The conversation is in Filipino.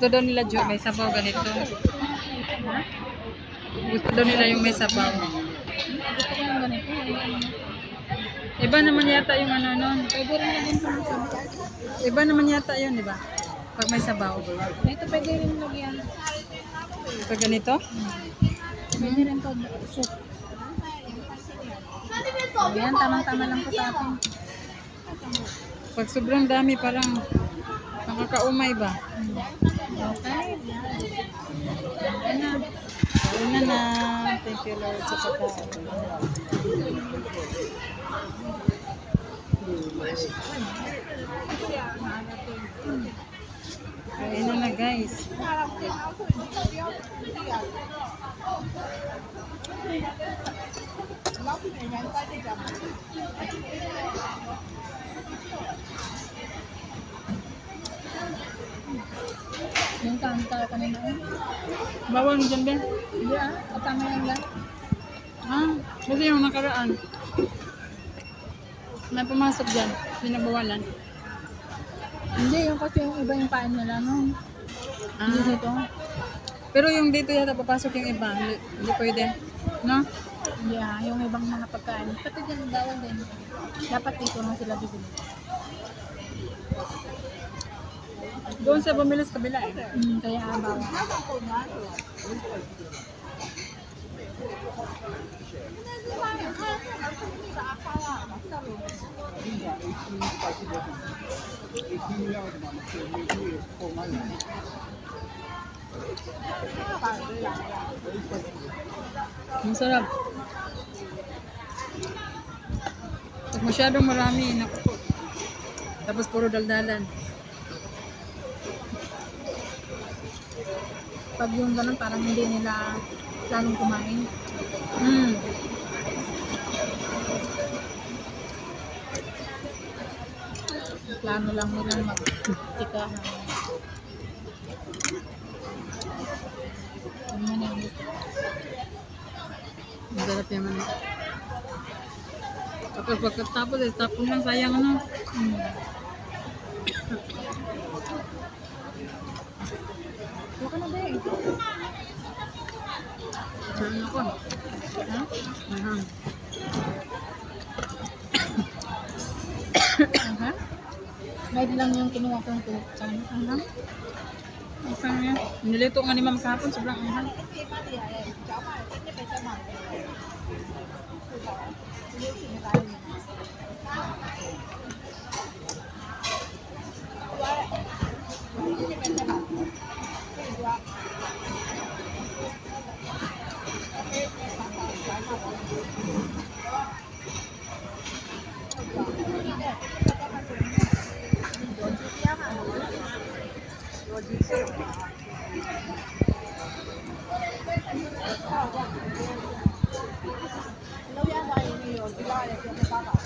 daw nila Jo, may sabaw ganito. Gusto daw nila yung may sabaw. Gusto ko yung ganito. Iba naman yata yung ano nun. Pwede rin na din sa mga. Iba naman yata yun, di ba? Pag may sabaw. Ito pwede rin lagyan. Pag ganito? Pwede rin to soup. Ayan, tamang-tama lang po sa akin. Pag sobrang dami, parang nakakaumay ba? Okay. Ayan na. Ayan na. Thank you Lord sa pagkain. Ayan na guys. Yung kanta kanina. Bawal mo dyan Ben? Hindi kasama yan lang. Kasi yung nakaraan. May pumasok dyan. Pinabawalan. Hindi, yung kasi yung iba yung kain nila, no? Hindi dito. Pero yung dito yata papasok yung iba. Hindi pwede. No? Yeah, yung ibang mga pagkain. Pati dyan, bawal din. Dapat dito lang sila bibili. Doon sa bumili sa kabila eh. Kaya bawal. Ang sarap. Pag masyadong marami, naku po. Tapos puro daldalan. Pag yung ganun, parang hindi nila planong kumain. Plano lang nila mag-tikahan. Ano yan? Ang sarap yung ano. Tapos pagkatapos eh, tapon lang sayang ano. Huwag ka na ba eh. Ano ko? Ha? Aha. Guide lang yung kinuha ko yung tulog sa ano. Aha. Isang yan. Nilito nga ni Ma'am kahapon, sobrang anghang. Lâu ra vậy nhiều, cái loại này không có